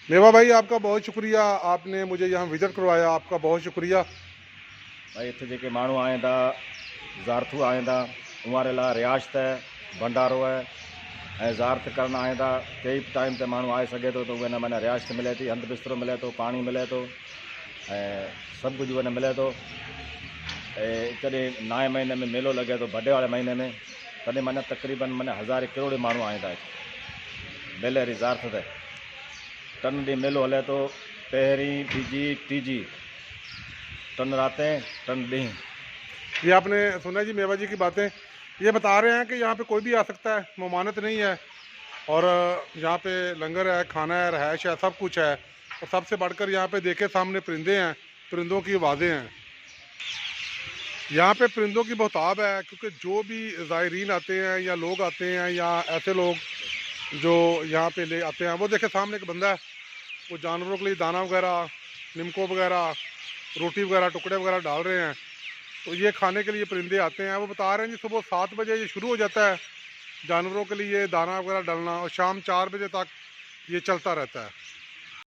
मेवा भाई, आपका बहुत शुक्रिया, आपने मुझे यहाँ विज़िट करवाया, आपका बहुत शुक्रिया। भाई इतने जेके माण्हू आए था, ज़ारथू आए था, उन्हारे लाइ रिहाइश है, भंडारो है ऐं ज़ारत करण आए था। कई टाइम ते माण्हू आए सघे थो, तो उन माना रिहाइश मिले थी, हंधु बिस्तरो मिले थो, पाणी मिले थो ऐं सभु कुझु उन मिले थो। ऐं कॾहिं नए महीने में मेलो लॻे थो, बडे वारे महीने में, तॾहिं माना तक़रीबन माना 1000 करोड़ माण्हू आए था बेलेरी ज़ारत ते। टन ॾींहुं मेलो हले थो, पहिरीं ॿिजी टीजी, टन रातें टन ॾींहुं। ये आपने सुना जी मेवा जी की बातें, ये बता रहे हैं कि यहाँ पे कोई भी आ सकता है, ममानत नहीं है, और यहाँ पे लंगर है, खाना है, रहायश है, सब कुछ है। और सबसे बढ़कर यहाँ पे देखे सामने परिंदे हैं, परिंदों की आवाज़ें हैं। यहाँ पे परिंदों की बहुतायत है, क्योंकि जो भी ज़ायरीन आते हैं या लोग आते हैं या ऐसे लोग जो यहाँ पे ले आते हैं, वो देखे सामने एक बंदा है, वो जानवरों के लिए दाना वगैरह, निमको वगैरह, रोटी वगैरह, टुकड़े वगैरह डाल रहे हैं। तो ये खाने के लिए परिंदे आते हैं। वो बता रहे हैं जी सुबह 7 बजे ये शुरू हो जाता है जानवरों के लिए दाना वगैरह डालना, और शाम 4 बजे तक ये चलता रहता है।